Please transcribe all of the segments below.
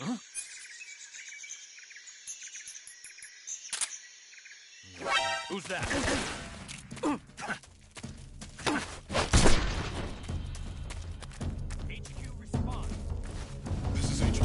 Who's that? HQ respond. This is HQ.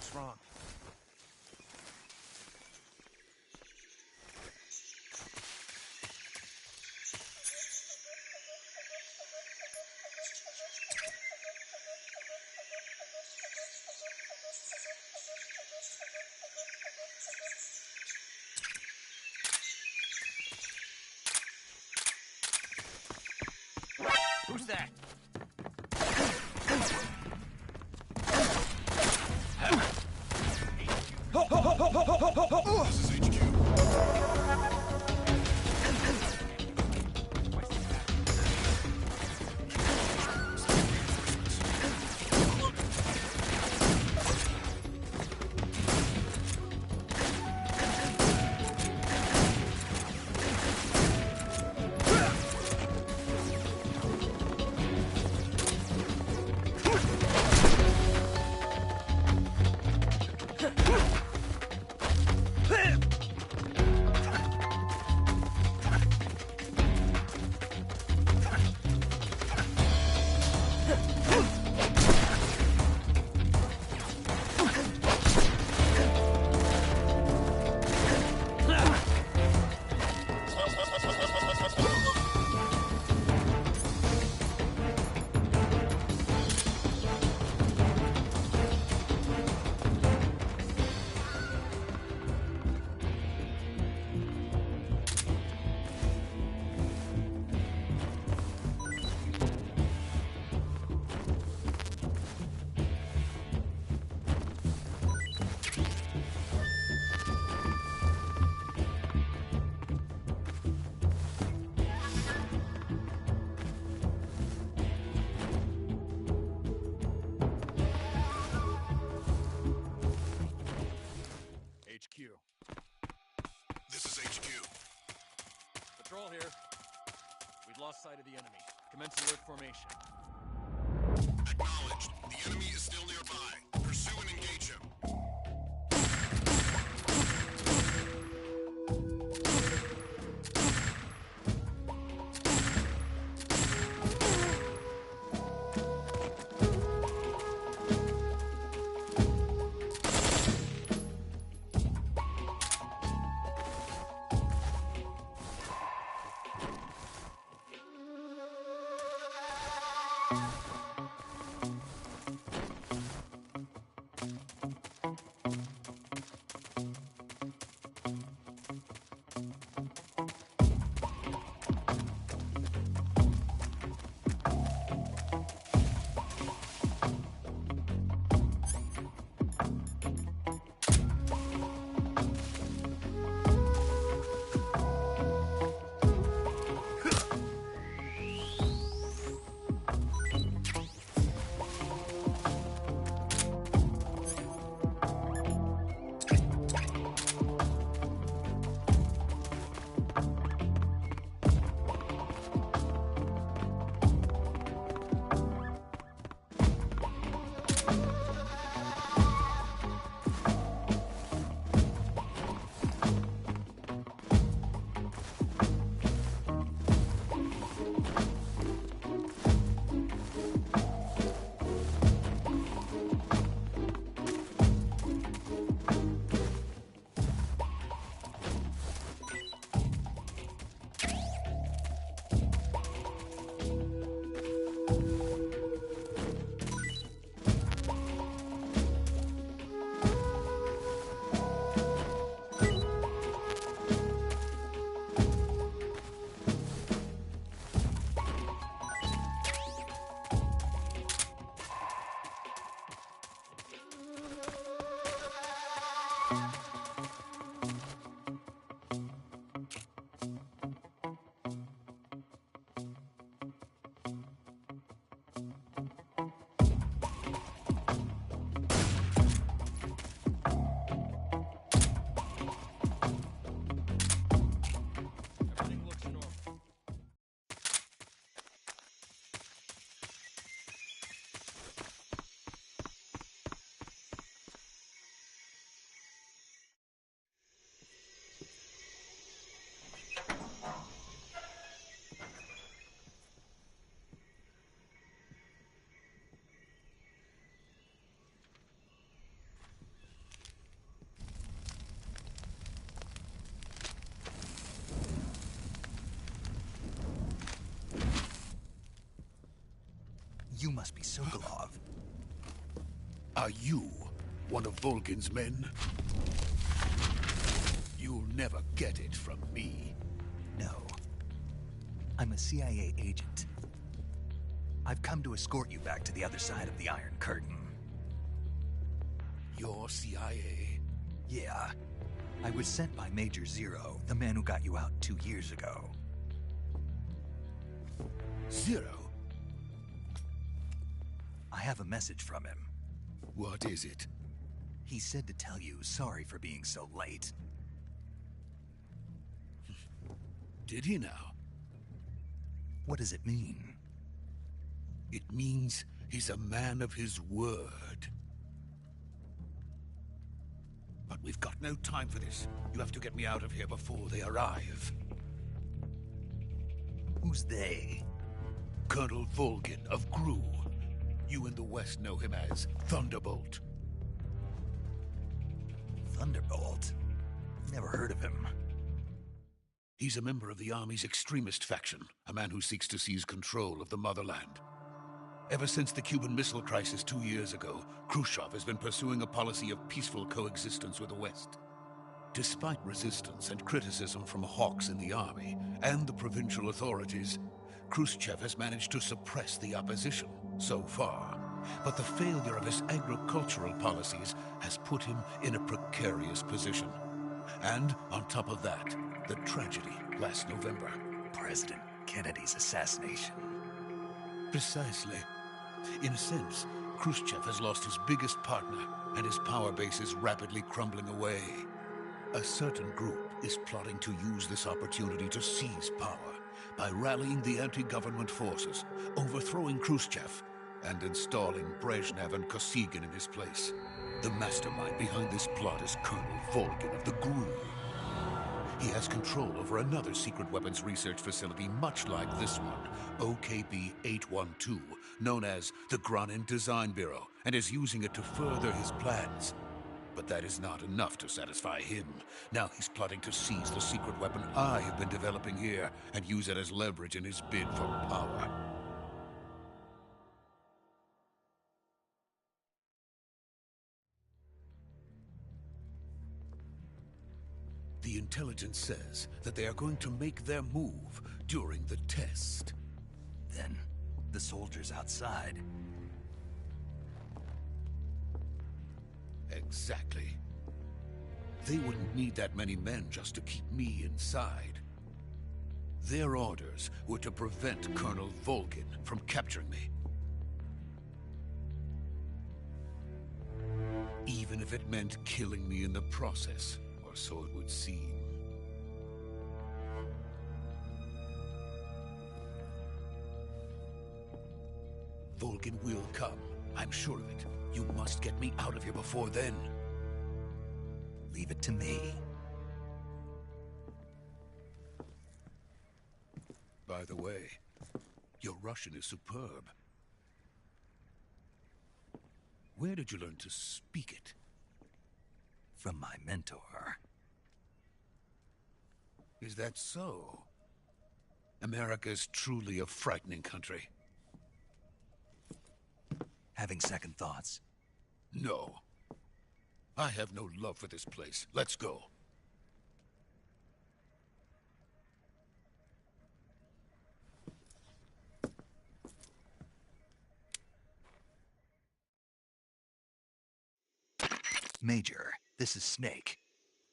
What's wrong? Who's that? This is HQ. HQ. This is HQ. Patrol here. We've lost sight of the enemy. Commence alert formation. Acknowledged. The enemy is still nearby. Pursue and engage him. Everything looks normal. You must be Sokolov. Are you one of Volgin's men? You'll never get it from me. No. I'm a CIA agent. I've come to escort you back to the other side of the Iron Curtain. You're CIA? Yeah. I was sent by Major Zero, the man who got you out 2 years ago. Zero? I have a message from him. What is it? He said to tell you sorry for being so late. Did he now? What does it mean? It means he's a man of his word. But we've got no time for this. You have to get me out of here before they arrive. Who's they? Colonel Volgin of Gru. You in the West know him as Thunderbolt. Thunderbolt? Never heard of him. He's a member of the Army's extremist faction, a man who seeks to seize control of the motherland. Ever since the Cuban Missile Crisis 2 years ago, Khrushchev has been pursuing a policy of peaceful coexistence with the West. Despite resistance and criticism from hawks in the army and the provincial authorities, Khrushchev has managed to suppress the opposition so far. But the failure of his agricultural policies has put him in a precarious position. And on top of that, the tragedy last November. President Kennedy's assassination. Precisely. In a sense, Khrushchev has lost his biggest partner, and his power base is rapidly crumbling away. A certain group is plotting to use this opportunity to seize power by rallying the anti-government forces, overthrowing Khrushchev, and installing Brezhnev and Kosygin in his place. The mastermind behind this plot is Colonel Volgin of the Gru. He has control over another secret weapons research facility much like this one, OKB-812, known as the Granin Design Bureau, and is using it to further his plans. But that is not enough to satisfy him. Now he's plotting to seize the secret weapon I have been developing here and use it as leverage in his bid for power. The intelligence says that they are going to make their move during the test. Then, the soldiers outside. Exactly. They wouldn't need that many men just to keep me inside. Their orders were to prevent Colonel Volgin from capturing me. Even if it meant killing me in the process, or so it would seem. Volgin will come. I'm sure of it. You must get me out of here before then. Leave it to me. By the way, your Russian is superb. Where did you learn to speak it? From my mentor. Is that so? America is truly a frightening country. Having second thoughts? No. I have no love for this place. Let's go. Major, This is Snake.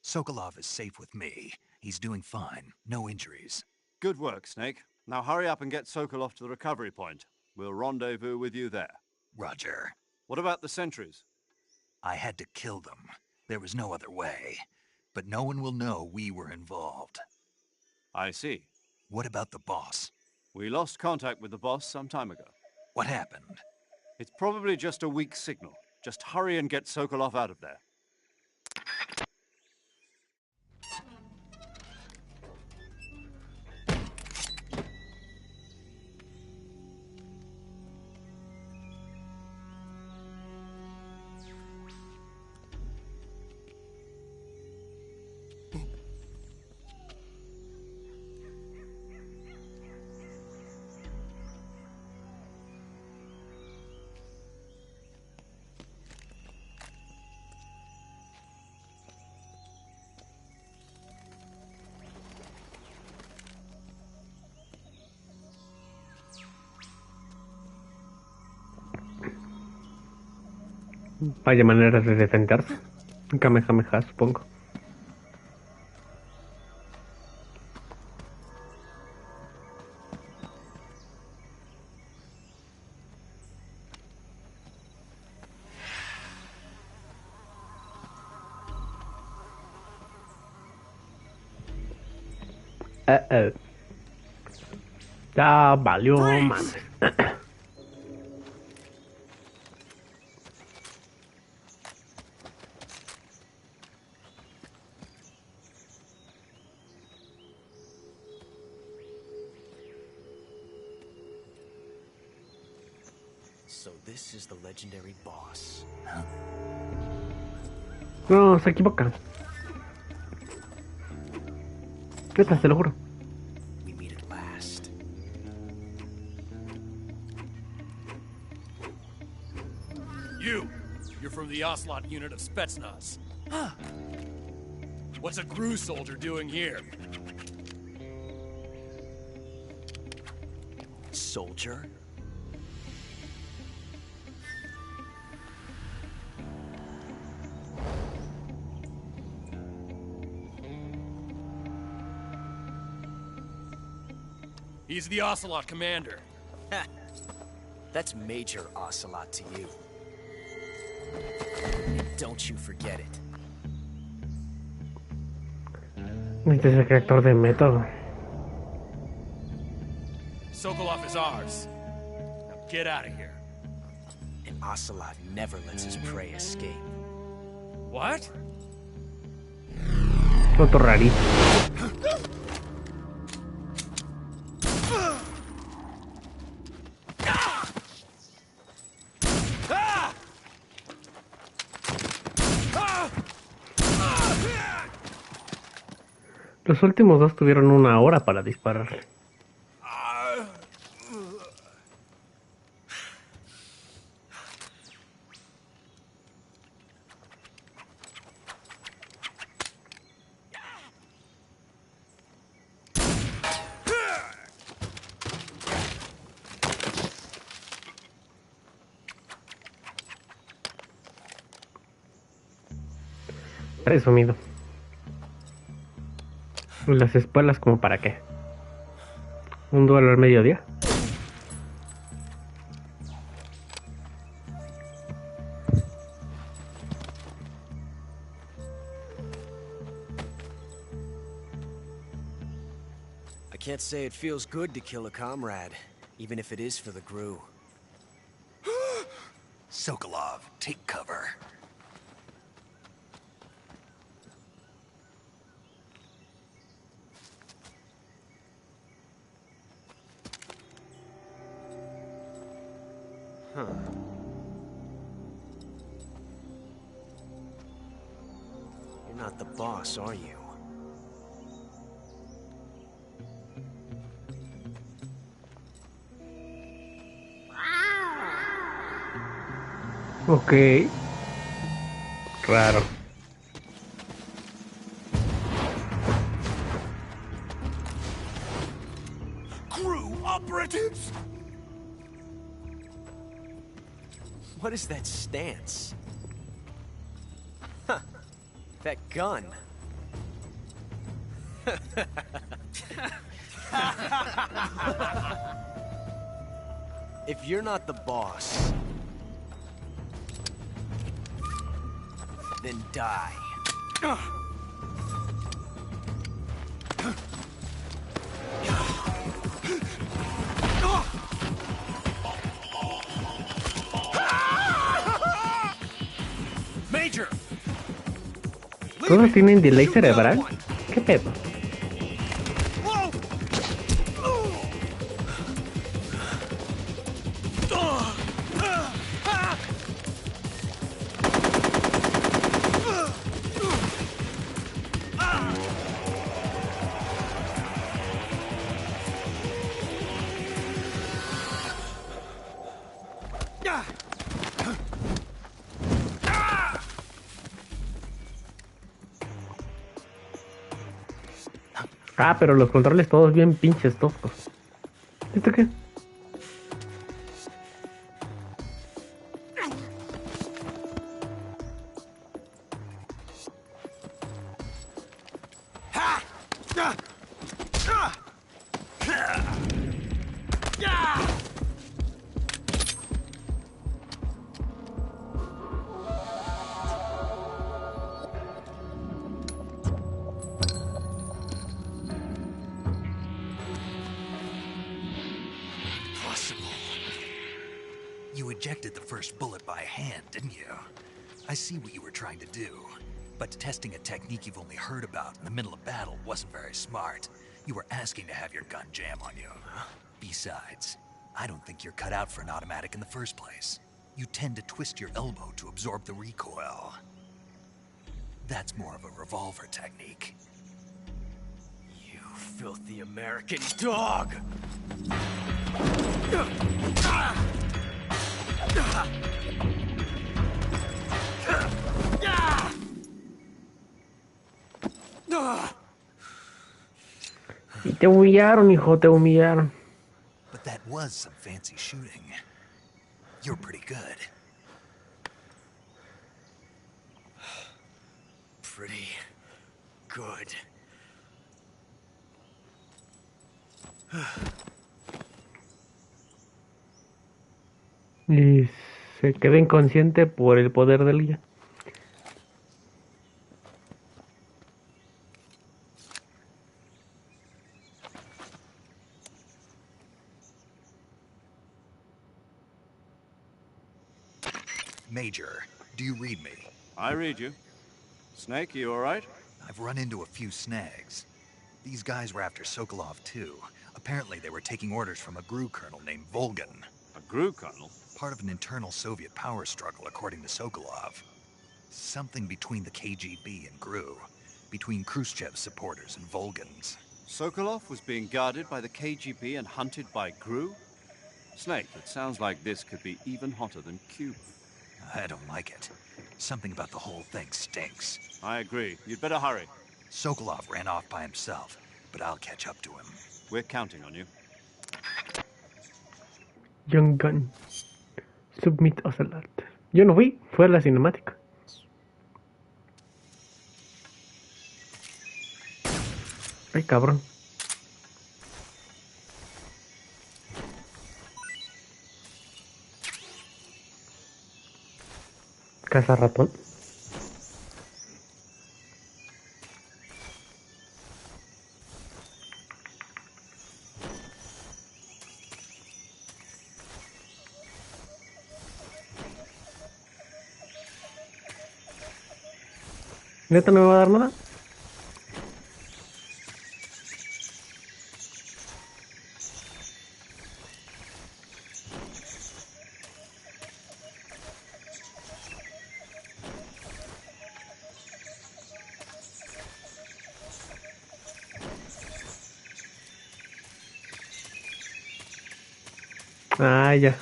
Sokolov is safe with me. He's doing fine. No injuries. Good work, Snake. Now hurry up and get Sokolov to the recovery point. We'll rendezvous with you there. Roger. What about the sentries? I had to kill them. There was no other way. But no one will know we were involved. I see. What about the boss? We lost contact with the boss some time ago. What happened? It's probably just a weak signal. Just hurry and get Sokolov out of there. Vaya manera de defenderse. Kamehameha, supongo. Ya valió, man. So this is the legendary boss. No, se equivoca. Neta, te lo juro. We meet at last. You're from the Ocelot unit of Spetsnaz. Huh. What's a GRU soldier doing here? Soldier? He's the Ocelot commander. Ha! That's Major Ocelot to you. And don't you forget it. Este es el creador de método. Sokolov is ours. Now get out of here. And Ocelot never lets his prey escape. What? Otro rarito. Los últimos dos tuvieron 1 hora para disparar. Presumido. Las espuelas, ¿como para qué? ¿Un duelo al mediodía? I can't say it feels good to kill a comrade, even if it is for the GRU. Sokolov, take cover. Huh. You're not the boss, are you? Ok. Raro. GRU operatives? What is that stance? Huh. That gun. If you're not the boss, then die. Major! ¿Todos tienen delay cerebral? ¿Qué pedo? Ah, pero los controles todos bien pinches toscos. ¿Esto qué? You ejected the first bullet by hand, didn't you? I see what you were trying to do. But testing a technique you've only heard about in the middle of battle wasn't very smart. You were asking to have your gun jam on you. Besides, I don't think you're cut out for an automatic in the first place. You tend to twist your elbow to absorb the recoil. That's more of a revolver technique. You filthy American dog! Y te humillaron, hijo, te humillaron. But that was some fancy shooting. You're pretty good. Pretty good. Y se queda inconsciente por el poder del guía. Major, do you read me? I read you. Snake, you all right? I've run into a few snags. These guys were after Sokolov too. Apparently they were taking orders from a GRU colonel named Volgan. A GRU colonel? Part of an internal Soviet power struggle, according to Sokolov. Something between the KGB and GRU. Between Khrushchev's supporters and Volgan's. Sokolov was being guarded by the KGB and hunted by GRU? Snake, it sounds like this could be even hotter than Cuba. I don't like it. Something about the whole thing stinks. I agree. You'd better hurry. Sokolov ran off by himself, but I'll catch up to him. We're counting on you. Young Gun. Submit Ocelot. Yo no fui, fue a la cinemática. Ay, cabrón. Casa ratón. ¿Neta no me va a dar nada? Ah, ya.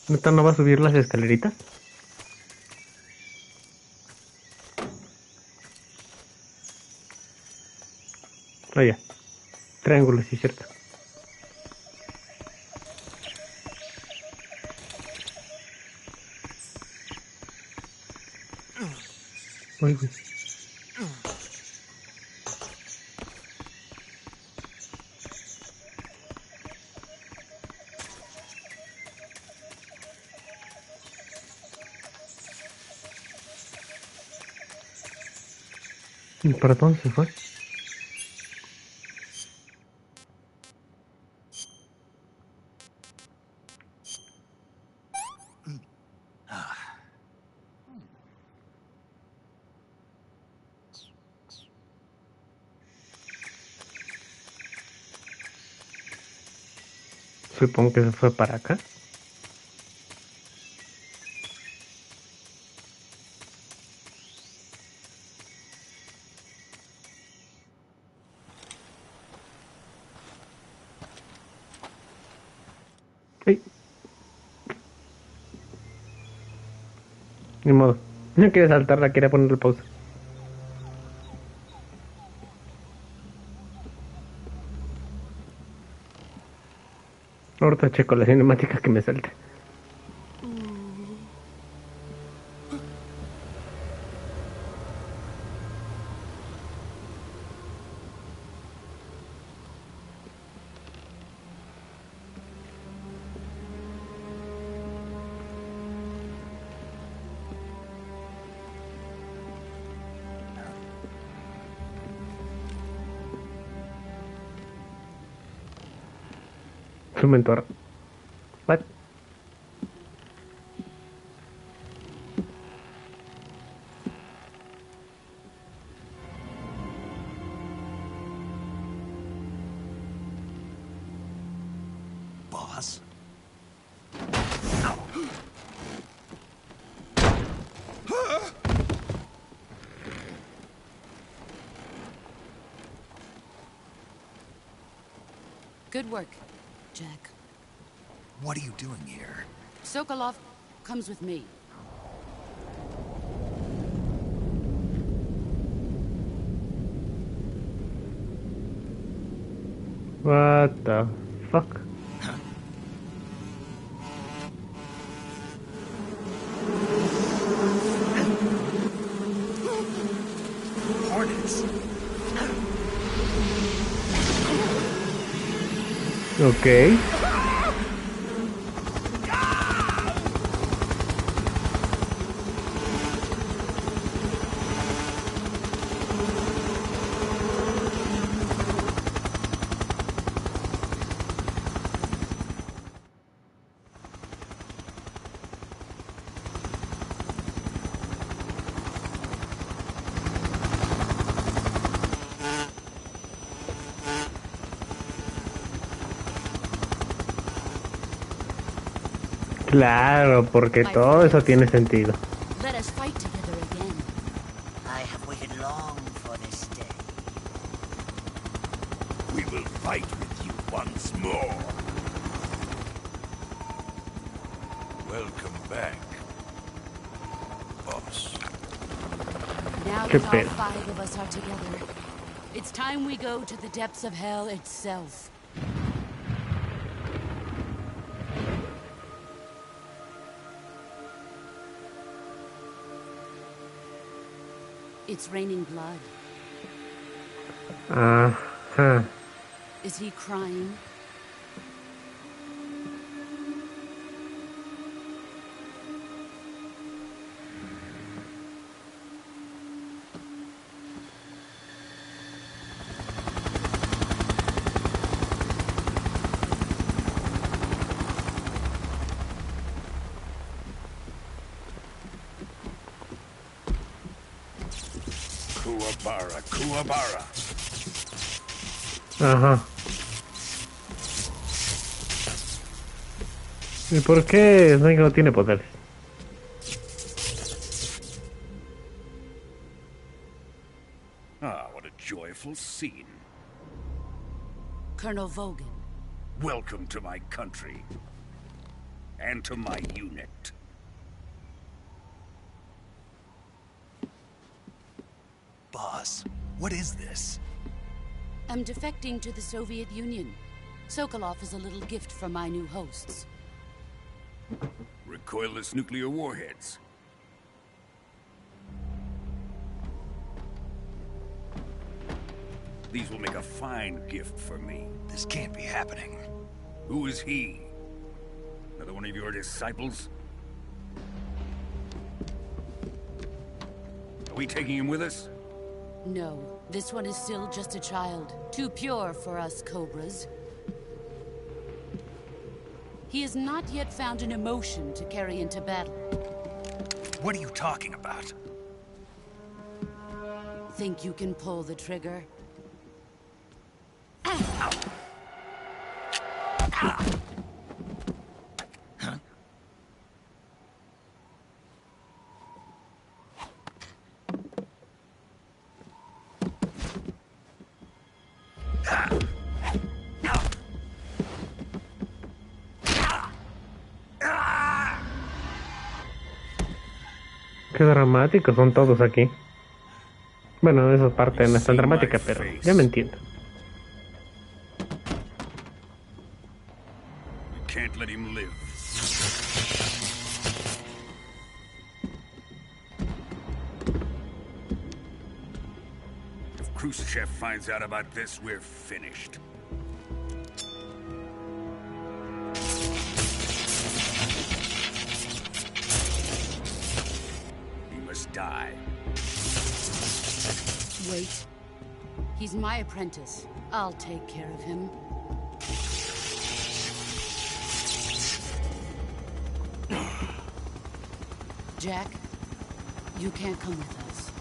¿Neta no va a subir las escaleritas? Ah, ya. Triángulo, sí, cierto. Uy, uy. ¿Y para dónde se fue? Supongo que se fue para acá. ¡Ay! Ni modo. No quería saltarla, quería ponerle pausa. Ahorita checo la cinemática que me salte. Su mentor. What? Boss? Good work, Jack. What are you doing here? Sokolov comes with me. What the fuck? Hornets. Ok. Claro, porque My todo eso friends, tiene sentido. let us fight together again. I have waited long for this day. We will fight with you once more. Welcome back, boss. Now Qué that all pedo. 5 of us are together, it's time we go to the depths of hell itself. It's raining blood. Ajá. Is he crying? Kuwabara, Kuwabara. Ajá. ¿Y por qué Snake no tiene poderes? Ah, what a joyful scene. Colonel Vogan. Welcome to my country. and to my unit. Boss, what is this? I'm defecting to the Soviet Union. Sokolov is a little gift from my new hosts. Recoilless nuclear warheads. These will make a fine gift for me. This can't be happening. Who is he? Another one of your disciples? Are we taking him with us? No, this one is still just a child. Too pure for us Cobras. He has not yet found an emotion to carry into battle. What are you talking about? Think you can pull the trigger? Qué dramáticos son todos aquí. Bueno, esa parte no es tan dramática, pero ya me entiendo. We can't let him live. If Khrushchev finds out about this, we're finished. He must die. Wait. He's my apprentice. I'll take care of him. Jack, you can't come with us.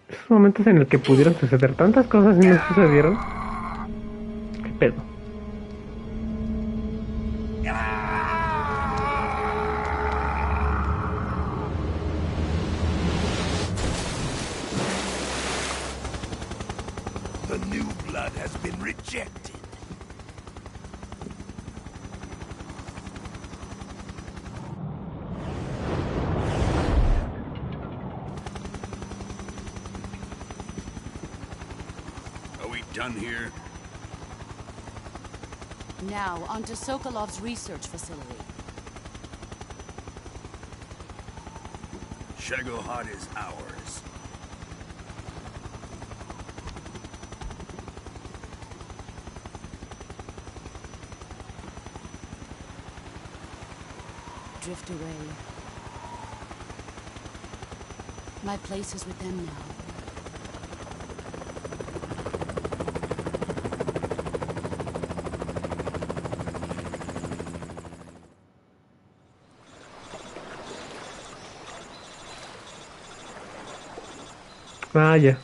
Esos momentos en el que pudieron suceder tantas cosas y no sucedieron. ¿Qué pedo? The new blood has been rejected. Done here? Now, onto Sokolov's research facility. Shagohod is ours. Drift away. My place is with them now. Ah, ya.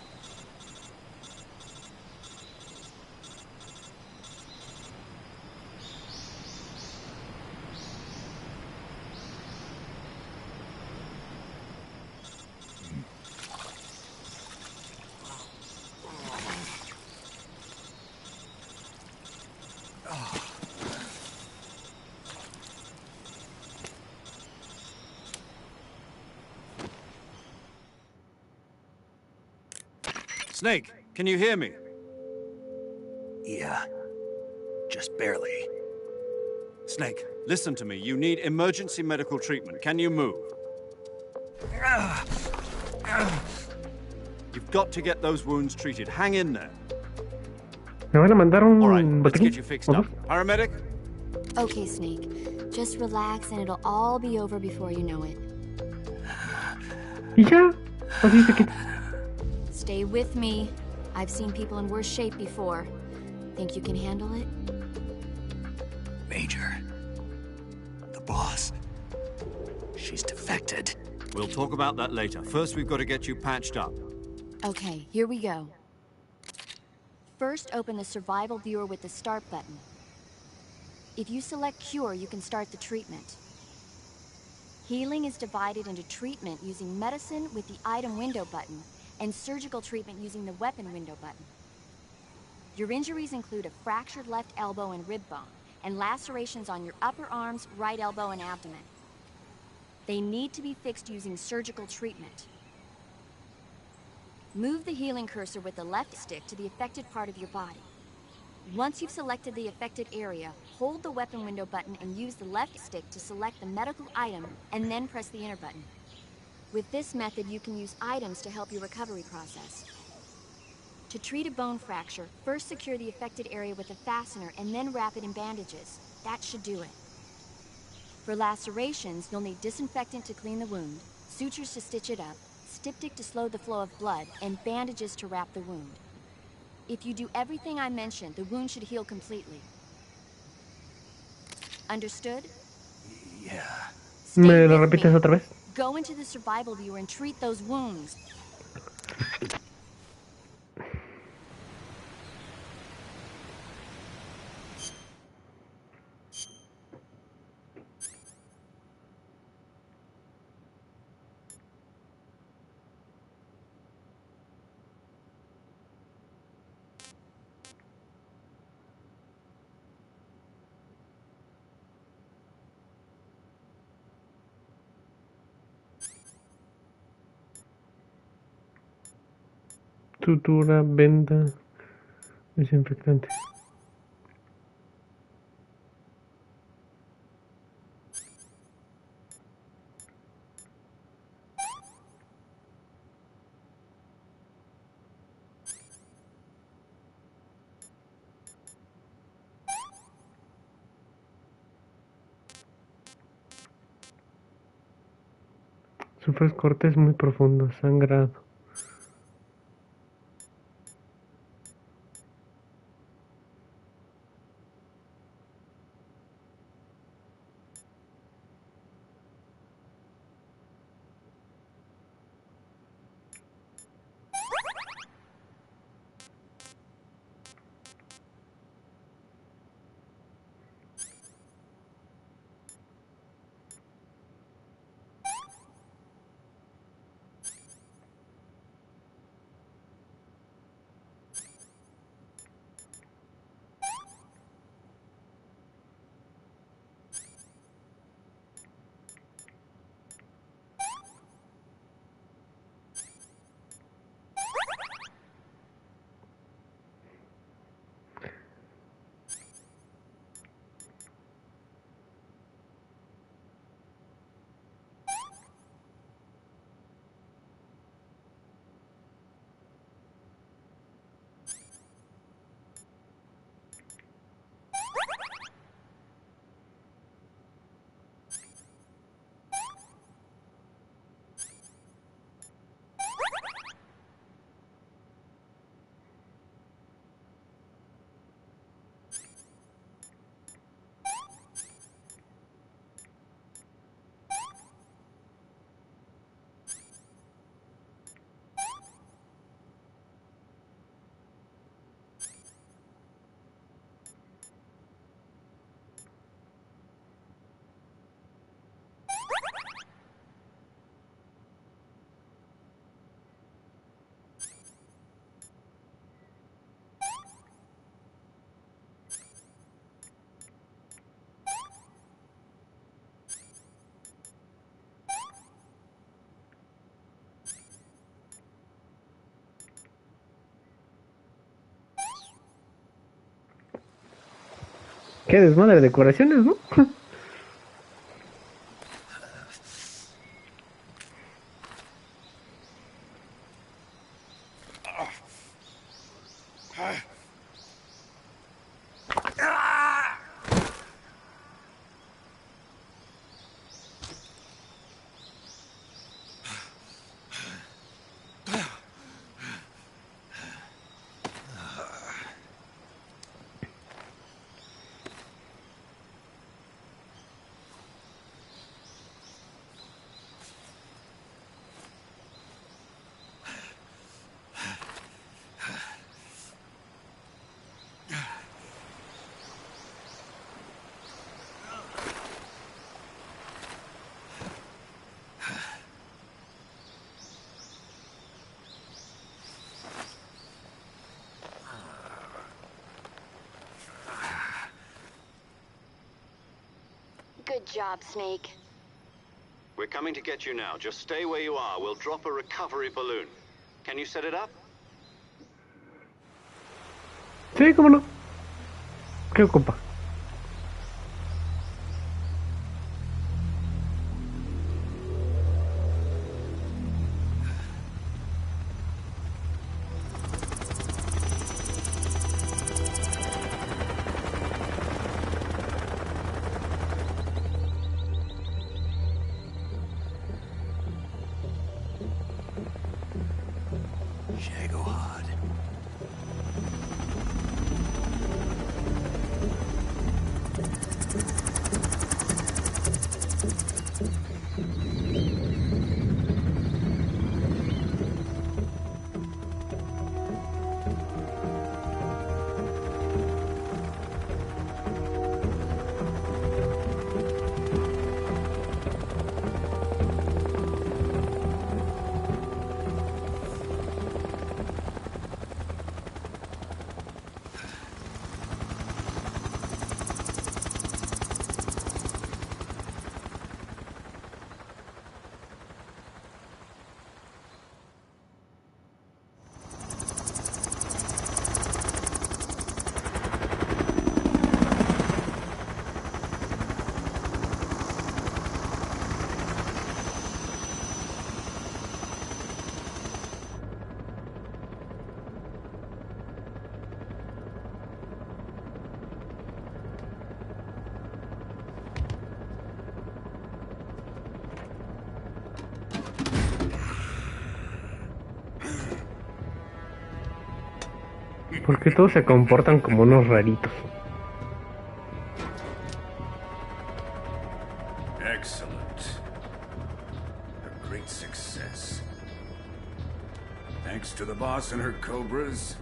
Snake, can you hear me? Yeah. Just barely. Snake, listen to me. You need emergency medical treatment. Can you move? You've got to get those wounds treated. Hang in there. Me van a mandar un All right, let's botiquín. get you fixed up. Paramedic? Okay, Snake. Just relax and it'll all be over before you know it. Y ya. Así se quita. Stay with me. I've seen people in worse shape before. Think you can handle it? Major. The boss. She's defected. We'll talk about that later. First, we've got to get you patched up. Okay, here we go. First, open the survival viewer with the start button. If you select cure, you can start the treatment. Healing is divided into treatment using medicine with the item window button and surgical treatment using the weapon window button. Your injuries include a fractured left elbow and rib bone, and lacerations on your upper arms, right elbow, and abdomen. They need to be fixed using surgical treatment. Move the healing cursor with the left stick to the affected part of your body. Once you've selected the affected area, hold the weapon window button and use the left stick to select the medical item, and then press the enter button. With this method, you can use items to help your recovery process. To treat a bone fracture, first secure the affected area with a fastener and then wrap it in bandages. That should do it. For lacerations, you'll need disinfectant to clean the wound, sutures to stitch it up, styptic to slow the flow of blood, and bandages to wrap the wound. If you do everything I mentioned, the wound should heal completely. Understood? Yeah. ¿Me lo repites otra vez? Go into the survival viewer and treat those wounds. Sutura, venda, desinfectante. Sufres cortes muy profundos, sangrado. Qué desmadre de decoraciones, ¿no? job, Snake. We're coming to get you now. Just stay where you are. We'll drop a recovery balloon. Can you set it up? Sí, cómo no. ¿Qué ocupa? ¿Por qué todos se comportan como unos raritos? Excellent. A great success. Thanks to the boss and her cobras,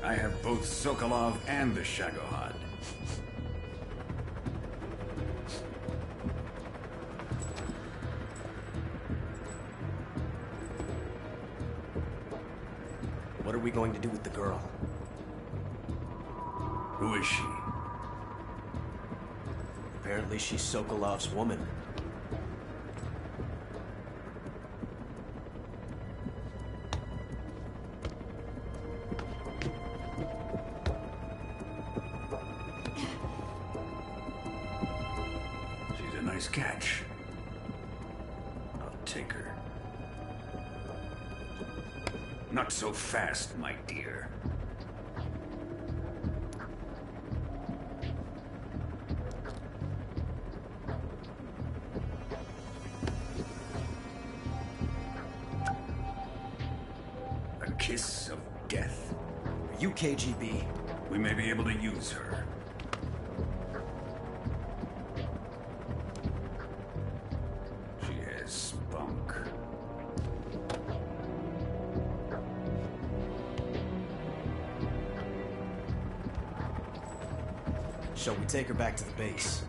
I have both Sokolov and the Shagohod. What are we going to do with the girl? Who is she? Apparently she's Sokolov's woman. She's a nice catch. I'll take her. Not so fast, my dear. A kiss of death. Are you KGB? We may be able to use her. She has spunk. Shall we take her back to the base?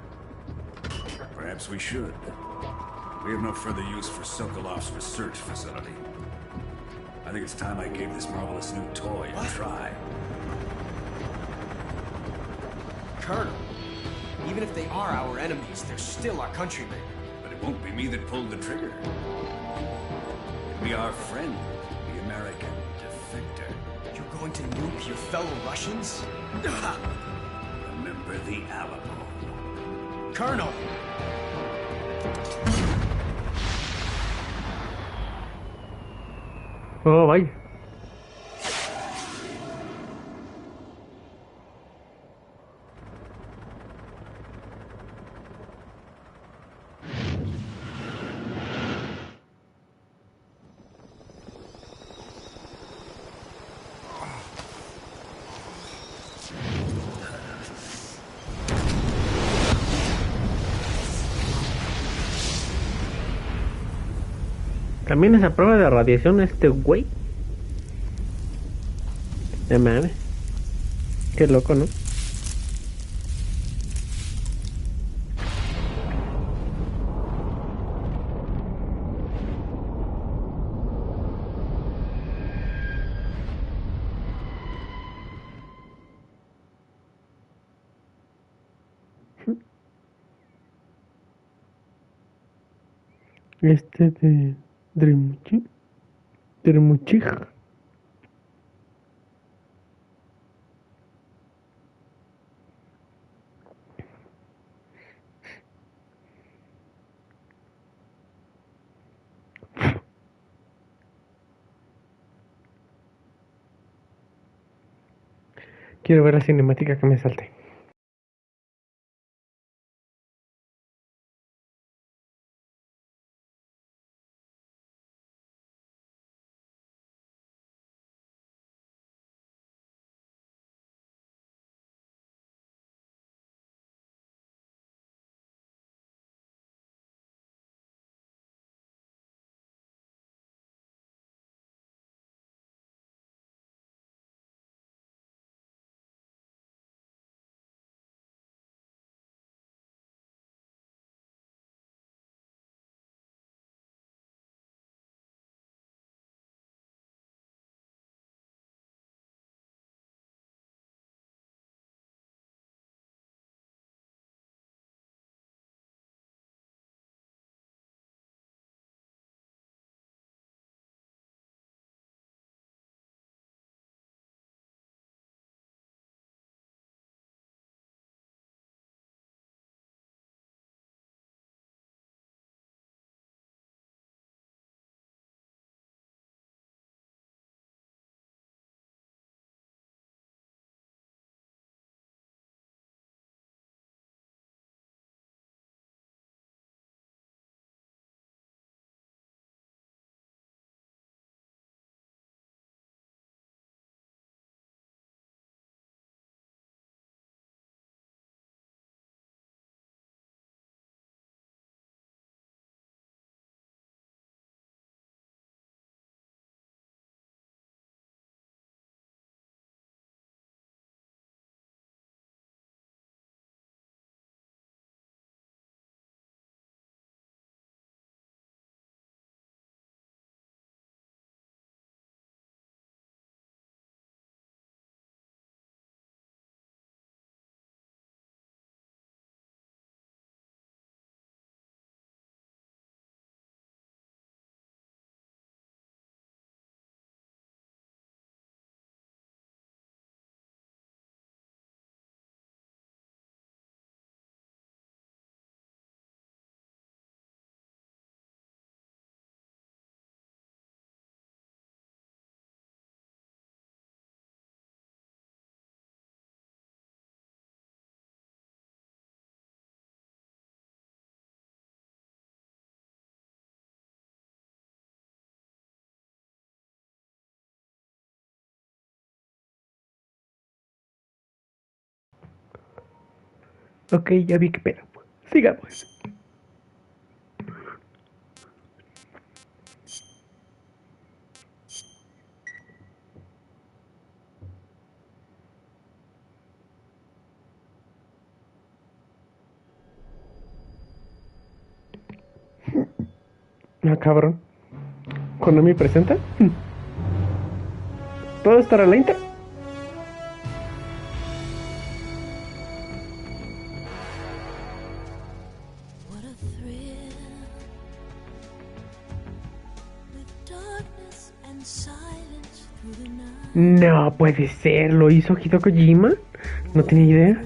Perhaps we should. We have no further use for Sokolov's research facility. I think it's time I gave this marvelous new toy a try. Colonel, even if they are our enemies, they're still our countrymen. But it won't be me that pulled the trigger. It'll be our friend, the American defector. You're going to nuke your fellow Russians? Remember the Alamo. Colonel! Oh, vaya. También esa prueba de radiación este güey. De mames. Qué loco, ¿no? De Dremuchi. Dremuchig. Quiero ver la cinemática que me salte. Ok, ya vi que pedo. Sigamos. Ah, cabrón. Cuando me presenta. ¿Puedo estar a la intro? No puede ser, ¿lo hizo Hideo Kojima? No tenía idea.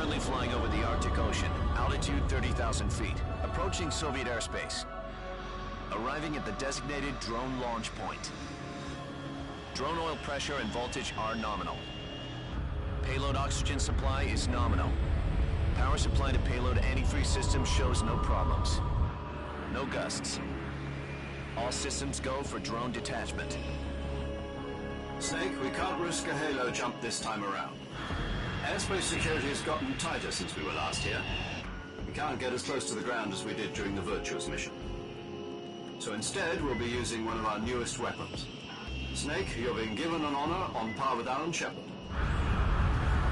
Currently flying over the Arctic Ocean, altitude 30,000 feet, approaching Soviet airspace. Arriving at the designated drone launch point. Drone oil pressure and voltage are nominal. Payload oxygen supply is nominal. Power supply to payload anti-freeze system shows no problems. No gusts. All systems go for drone detachment. Snake, we can't risk a halo jump this time around. Airspace security has gotten tighter since we were last here. We can't get as close to the ground as we did during the Virtuous mission. So instead, we'll be using one of our newest weapons. Snake, you're being given an honor on par with Alan Shepard.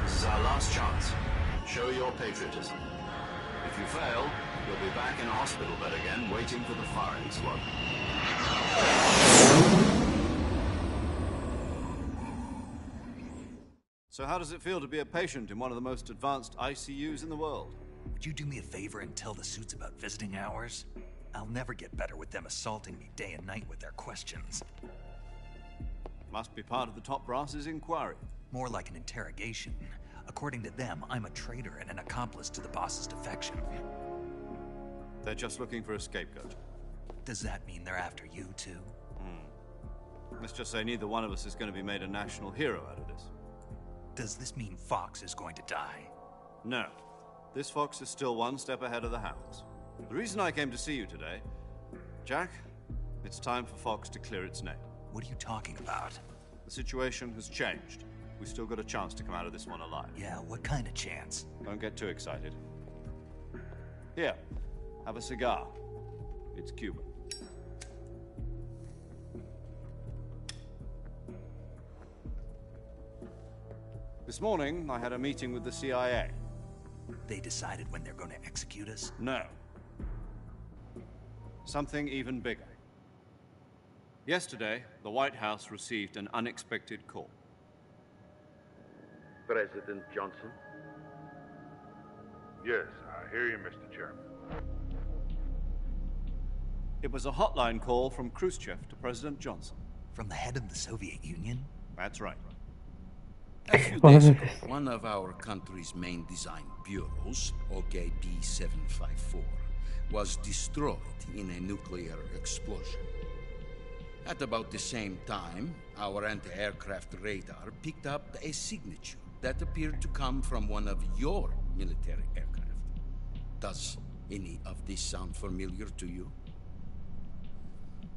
This is our last chance. Show your patriotism. If you fail, you'll be back in a hospital bed again, waiting for the firing squad. So how does it feel to be a patient in one of the most advanced ICUs in the world? Would you do me a favor and tell the suits about visiting hours? I'll never get better with them assaulting me day and night with their questions. Must be part of the top brass's inquiry. More like an interrogation. According to them, I'm a traitor and an accomplice to the boss's defection. They're just looking for a scapegoat. Does that mean they're after you, too? Let's just say neither one of us is going to be made a national hero out of this. Does this mean Fox is going to die? No. This Fox is still one step ahead of the Hounds. The reason I came to see you today... Jack, it's time for Fox to clear its name. What are you talking about? The situation has changed. We've still got a chance to come out of this one alive. Yeah, what kind of chance? Don't get too excited. Here, have a cigar. It's Cuban. This morning, I had a meeting with the CIA. They decided when they're going to execute us? No. Something even bigger. Yesterday, the White House received an unexpected call. President Johnson? Yes, I hear you, Mr. Chairman. It was a hotline call from Khrushchev to President Johnson. From the head of the Soviet Union? That's right. A few days ago, one of our country's main design bureaus, OKB 754, was destroyed in a nuclear explosion. At about the same time, our anti-aircraft radar picked up a signature that appeared to come from one of your military aircraft. Does any of this sound familiar to you?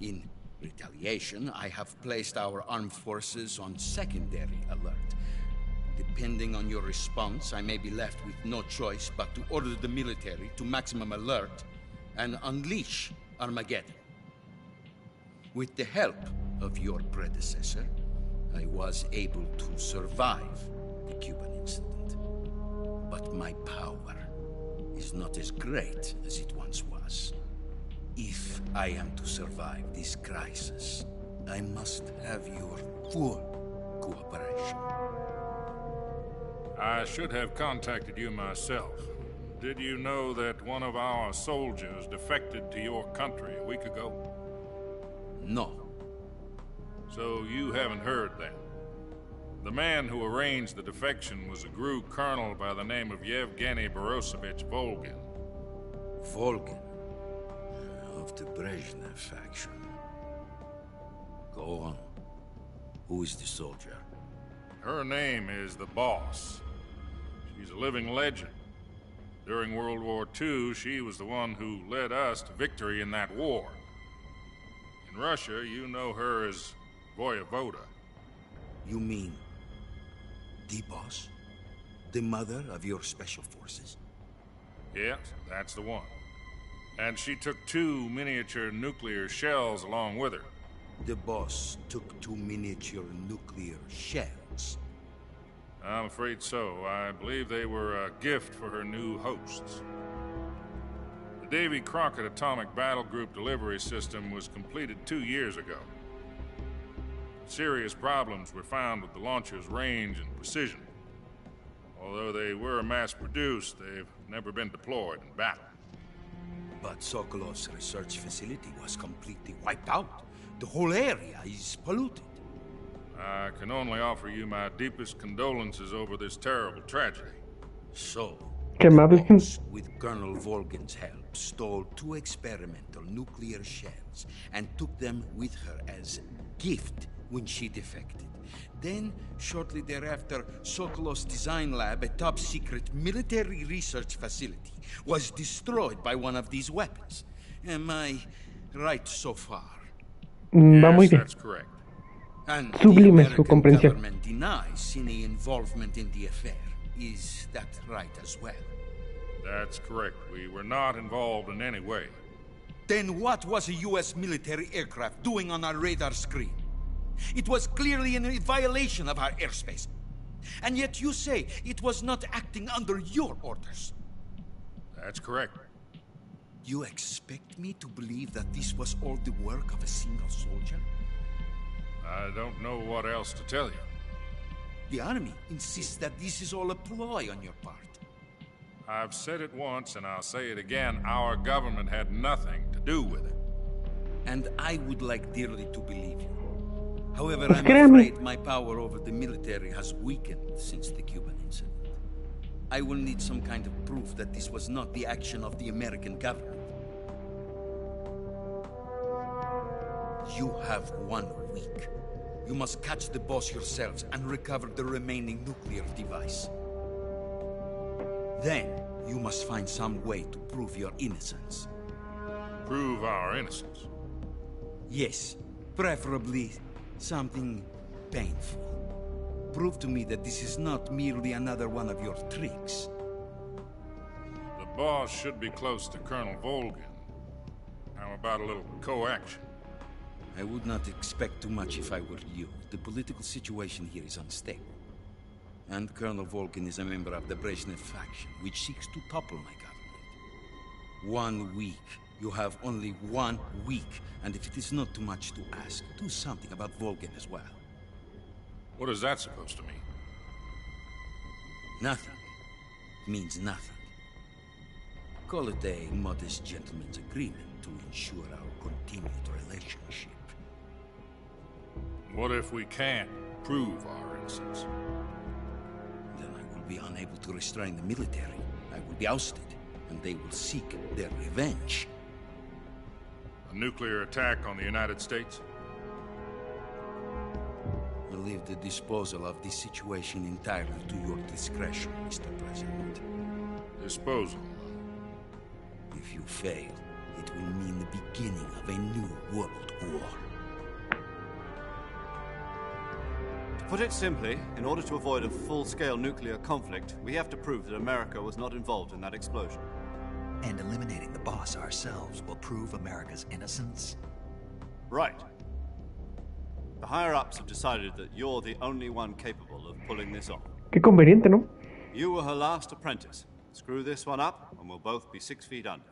In retaliation, I have placed our armed forces on secondary alert. Depending on your response, I may be left with no choice but to order the military to maximum alert and unleash Armageddon. With the help of your predecessor, I was able to survive the Cuban incident. But my power is not as great as it once was. If I am to survive this crisis, I must have your full cooperation. I should have contacted you myself. Did you know that one of our soldiers defected to your country a week ago? No. So you haven't heard then? The man who arranged the defection was a GRU colonel by the name of Yevgeny Borosovich Volgin. Volgin? Of the Brezhnev faction. Go on. Who is the soldier? Her name is the Boss. She's a living legend. During World War II, she was the one who led us to victory in that war. In Russia, you know her as Voyevoda. You mean the Boss? The mother of your special forces? Yes, that's the one. And she took 2 miniature nuclear shells along with her. The Boss took 2 miniature nuclear shells? I'm afraid so. I believe they were a gift for her new hosts. The Davy Crockett Atomic Battle Group delivery system was completed 2 years ago. Serious problems were found with the launcher's range and precision. Although they were mass-produced, they've never been deployed in battle. But Sokolov's research facility was completely wiped out. The whole area is polluted. I can only offer you my deepest condolences over this terrible tragedy. So, Qué amable. With Colonel Volgin's help, stole 2 experimental nuclear shells and took them with her as gift when she defected. Then, shortly thereafter, Sokolov's design lab, a top-secret military research facility, was destroyed by one of these weapons. Am I right so far? Va muy bien. That's correct. And Sublime the su American comprensión. government denies any involvement in the affair. Is that right as well? That's correct. We were not involved in any way. Then what was a U.S. military aircraft doing on our radar screen? It was clearly in violation of our airspace. And yet you say it was not acting under your orders. That's correct. You expect me to believe that this was all the work of a single soldier? I don't know what else to tell you. The Army insists that this is all a ploy on your part. I've said it once, and I'll say it again. Our government had nothing to do with it. And I would like dearly to believe you. However, Pues I'm créame. afraid my power over the military has weakened since the Cuban incident. I will need some kind of proof that this was not the action of the American government. You have 1 week. You must catch the boss yourselves and recover the remaining nuclear device. Then, you must find some way to prove your innocence. Prove our innocence? Yes, preferably something painful. Prove to me that this is not merely another one of your tricks. The boss should be close to Colonel Volgin. How about a little coaction? I would not expect too much if I were you. The political situation here is unstable. And Colonel Volgin is a member of the Brezhnev faction, which seeks to topple my government. 1 week. You have only 1 week. And if it is not too much to ask, do something about Volgin as well. What is that supposed to mean? Nothing. It means nothing. Call it a modest gentleman's agreement to ensure our continued relationship. What if we can't prove our innocence? Then I will be unable to restrain the military. I will be ousted, and they will seek their revenge. A nuclear attack on the United States? I'll leave the disposal of this situation entirely to your discretion, Mr. President. Disposal? If you fail, it will mean the beginning of a new world war. To put it simply, in order to avoid a full-scale nuclear conflict, we have to prove that America was not involved in that explosion. And eliminating the boss ourselves will prove America's innocence? Right. The higher-ups have decided that you're the only one capable of pulling this off. Qué conveniente, ¿no? You were her last apprentice. Screw this one up, and we'll both be 6 feet under.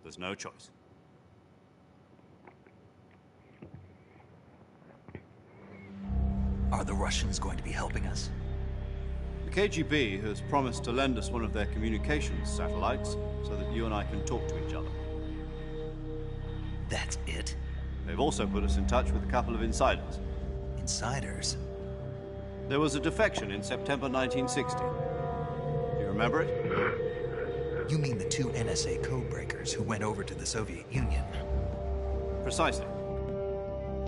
There's no choice. Are the Russians going to be helping us? The KGB has promised to lend us one of their communications satellites so that you and I can talk to each other. That's it? They've also put us in touch with a couple of insiders. Insiders? There was a defection in September 1960. Do you remember it? You mean the 2 NSA codebreakers who went over to the Soviet Union? Precisely.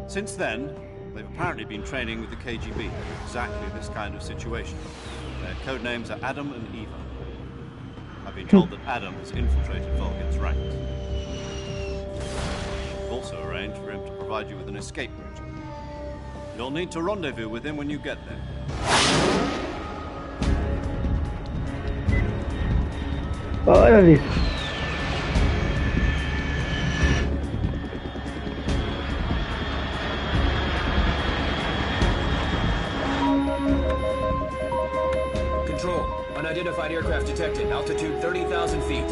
Since then, they've apparently been training with the KGB in exactly this kind of situation. Their code names are Adam and Eva. I've been told that Adam has infiltrated Volgin's ranks. We've also arranged for him to provide you with an escape route. You'll need to rendezvous with him when you get there. Órale. Control. Unidentified aircraft detected. Altitude 30,000 feet.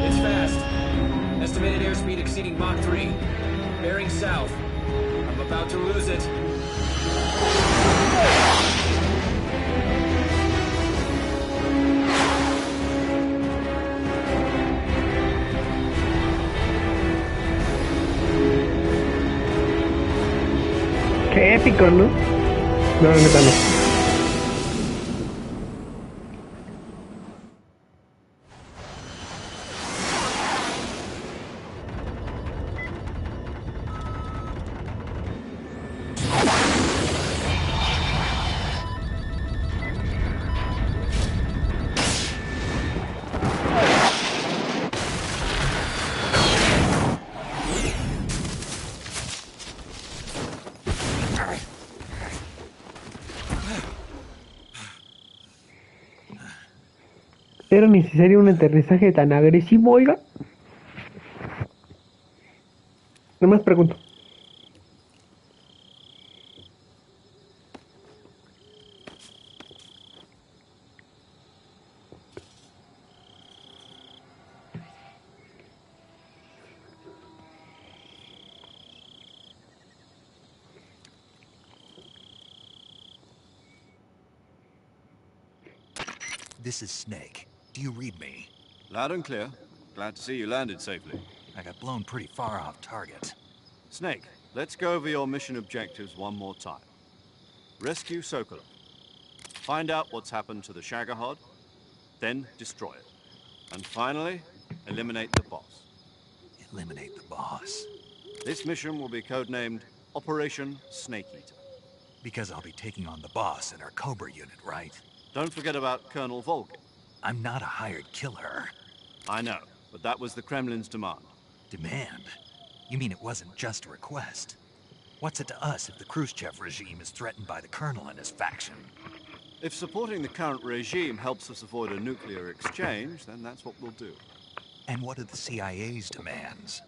It's fast. Estimated airspeed exceeding Mach 3. Bearing south. I'm about to lose it. épico, ¿no? No, la neta no. ¿Era necesario un aterrizaje tan agresivo, oiga? Nomás pregunto. This is Snake. Do you read me? Loud and clear. Glad to see you landed safely. I got blown pretty far off target. Snake, let's go over your mission objectives one more time. Rescue Sokolov. Find out what's happened to the Shagohod, then destroy it. And finally, eliminate the boss. Eliminate the boss. This mission will be codenamed Operation Snake Eater. Because I'll be taking on the boss in our Cobra unit, right? Don't forget about Colonel Volgin. I'm not a hired killer. I know, but that was the Kremlin's demand. Demand? You mean it wasn't just a request? What's it to us if the Khrushchev regime is threatened by the Colonel and his faction? If supporting the current regime helps us avoid a nuclear exchange, then that's what we'll do. And what are the CIA's demands?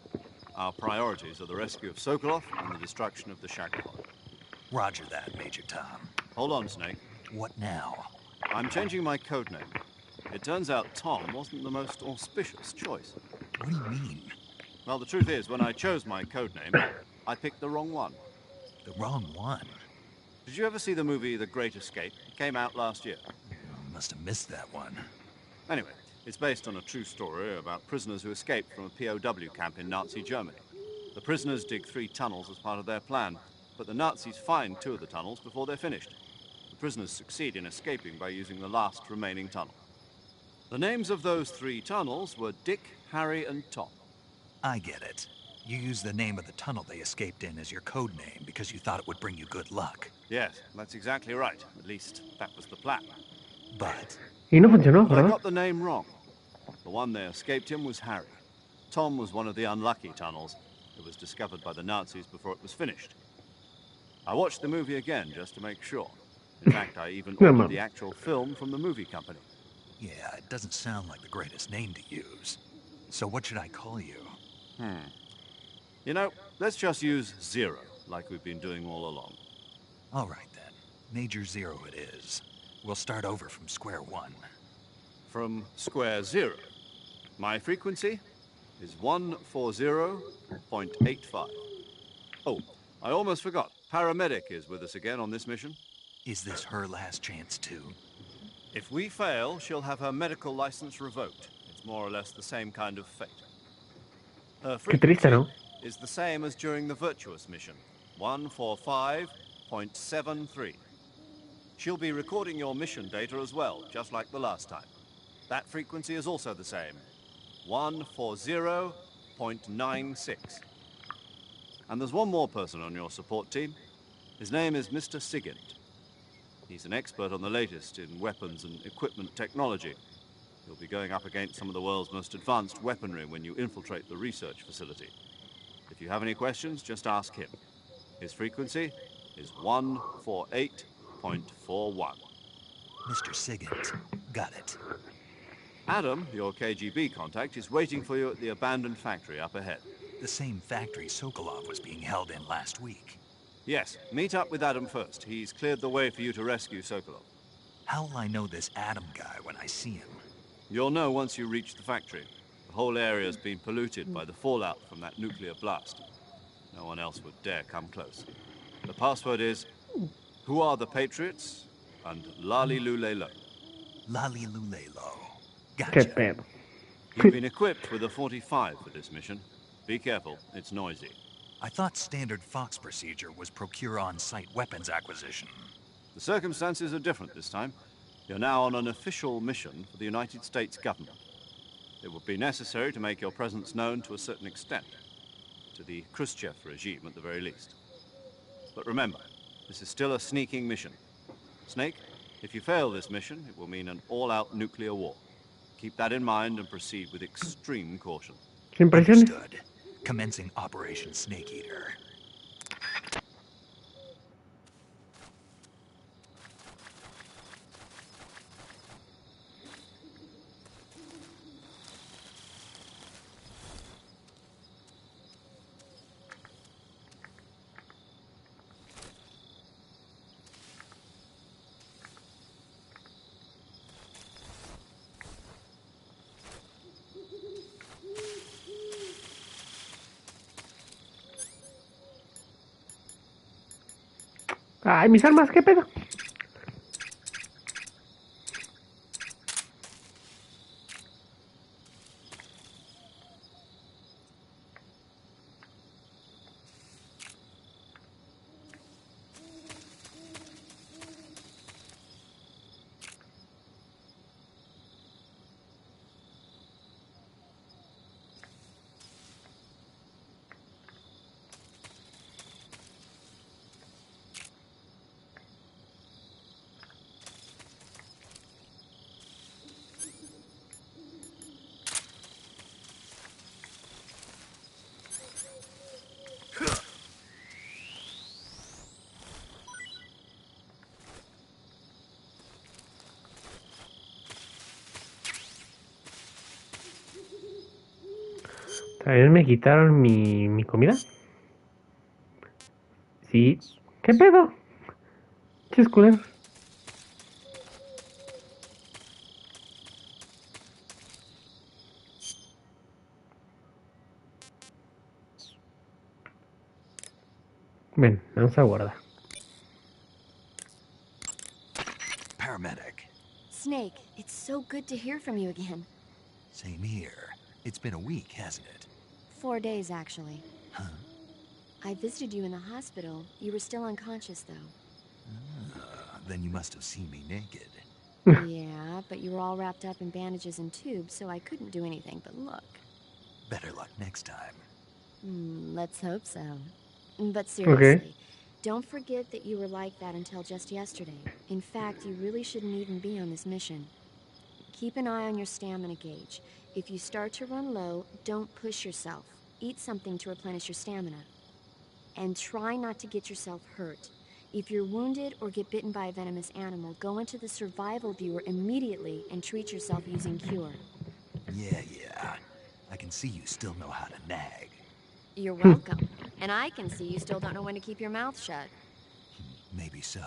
Our priorities are the rescue of Sokolov and the destruction of the Shagohod. Roger that, Major Tom. Hold on, Snake. What now? I'm changing my codename. It turns out Tom wasn't the most auspicious choice. What do you mean? Well, the truth is, when I chose my codename, I picked the wrong one. The wrong one? Did you ever see the movie The Great Escape? It came out last year. Must have missed that one. Anyway, it's based on a true story about prisoners who escaped from a POW camp in Nazi Germany. The prisoners dig 3 tunnels as part of their plan, but the Nazis find 2 of the tunnels before they're finished. The prisoners succeed in escaping by using the last remaining tunnel. The names of those 3 tunnels were Dick, Harry, and Tom. I get it. You used the name of the tunnel they escaped in as your code name because you thought it would bring you good luck. Yes, that's exactly right. At least, that was the plan. But... Y no funcionó, I ¿verdad? got the name wrong. The one they escaped in was Harry. Tom was one of the unlucky tunnels. It was discovered by the Nazis before it was finished. I watched the movie again just to make sure. In fact, I even ordered the actual film from the movie company. Yeah, it doesn't sound like the greatest name to use. So what should I call you? You know, let's just use Zero, like we've been doing all along. All right, then. Major Zero it is. We'll start over from square one. From square 0. My frequency is 140.85. Oh, I almost forgot. Paramedic is with us again on this mission. Is this her last chance, too? If we fail, she'll have her medical license revoked. It's more or less the same kind of fate. Her Qué triste, ¿no? is the same as during the Virtuous mission, 145.73. She'll be recording your mission data as well, just like the last time. That frequency is also the same, 140.96. And there's one more person on your support team. His name is Mr. Sigint. He's an expert on the latest in weapons and equipment technology. You'll be going up against some of the world's most advanced weaponry when you infiltrate the research facility. If you have any questions, just ask him. His frequency is 148.41. Mr. Sigint. Got it. Adam, your KGB contact, is waiting for you at the abandoned factory up ahead. The same factory Sokolov was being held in last week. Yes, meet up with Adam first. He's cleared the way for you to rescue Sokolov. How will I know this Adam guy when I see him? You'll know once you reach the factory. The whole area's been polluted by the fallout from that nuclear blast. No one else would dare come close. The password is, "Who are the Patriots?" and Lali Lule Lo. Lali Lule Lo. Qué Gotcha. pedo. You've been equipped with a 45 for this mission. Be careful, it's noisy. I thought standard Fox procedure was procure on-site weapons acquisition. The circumstances are different this time. You're now on an official mission for the United States government. It would be necessary to make your presence known to a certain extent, to the Khrushchev regime at the very least. But remember, this is still a sneaking mission. Snake, if you fail this mission, it will mean an all-out nuclear war. Keep that in mind and proceed with extreme caution. Understood. Commencing Operation Snake Eater. Ay, mis armas, ¿qué pedo? ¿También me quitaron mi comida? Sí. ¿Qué pedo? Chis culeros. Ven, vamos a guardar. Paramedic. Snake, it's so good to hear from you again. Same here. It's been a week, hasn't it? 4 days, actually. Huh? I visited you in the hospital. You were still unconscious, though. Then you must have seen me naked. Yeah, but you were all wrapped up in bandages and tubes, so I couldn't do anything but look. Better luck next time. Let's hope so. But seriously, Okay. don't forget that you were like that until just yesterday. In fact, you really shouldn't even be on this mission. Keep an eye on your stamina gauge. If you start to run low, don't push yourself. Eat something to replenish your stamina. And try not to get yourself hurt. If you're wounded or get bitten by a venomous animal, go into the survival viewer immediately and treat yourself using Cure. Yeah. I can see you still know how to nag. You're welcome. And I can see you still don't know when to keep your mouth shut. Maybe so.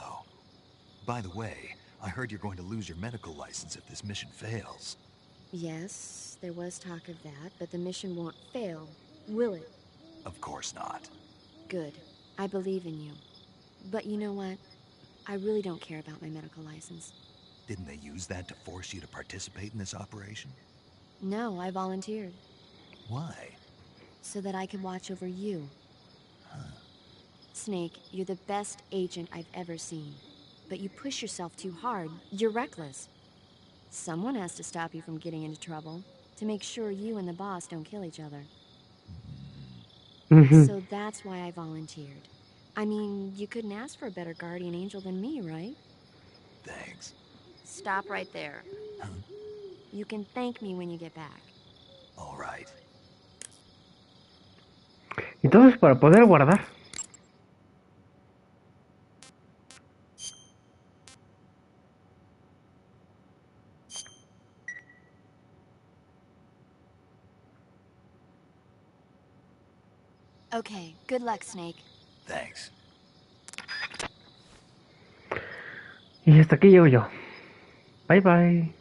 By the way, I heard you're going to lose your medical license if this mission fails. Yes, there was talk of that, but the mission won't fail, will it? Of course not. Good. I believe in you. But you know what? I really don't care about my medical license. Didn't they use that to force you to participate in this operation? No, I volunteered. Why? So that I could watch over you. Snake, you're the best agent I've ever seen. But you push yourself too hard. You're reckless. Someone has to stop you from getting into trouble, to make sure you and the boss don't kill each other. So that's why I volunteered. I mean, you couldn't ask for a better guardian angel than me, right? Thanks. Stop right there. You can thank me when you get back. All right. Entonces, para poder guardar. Okay, good luck, Snake. Thanks. Y hasta aquí llego yo. Bye bye.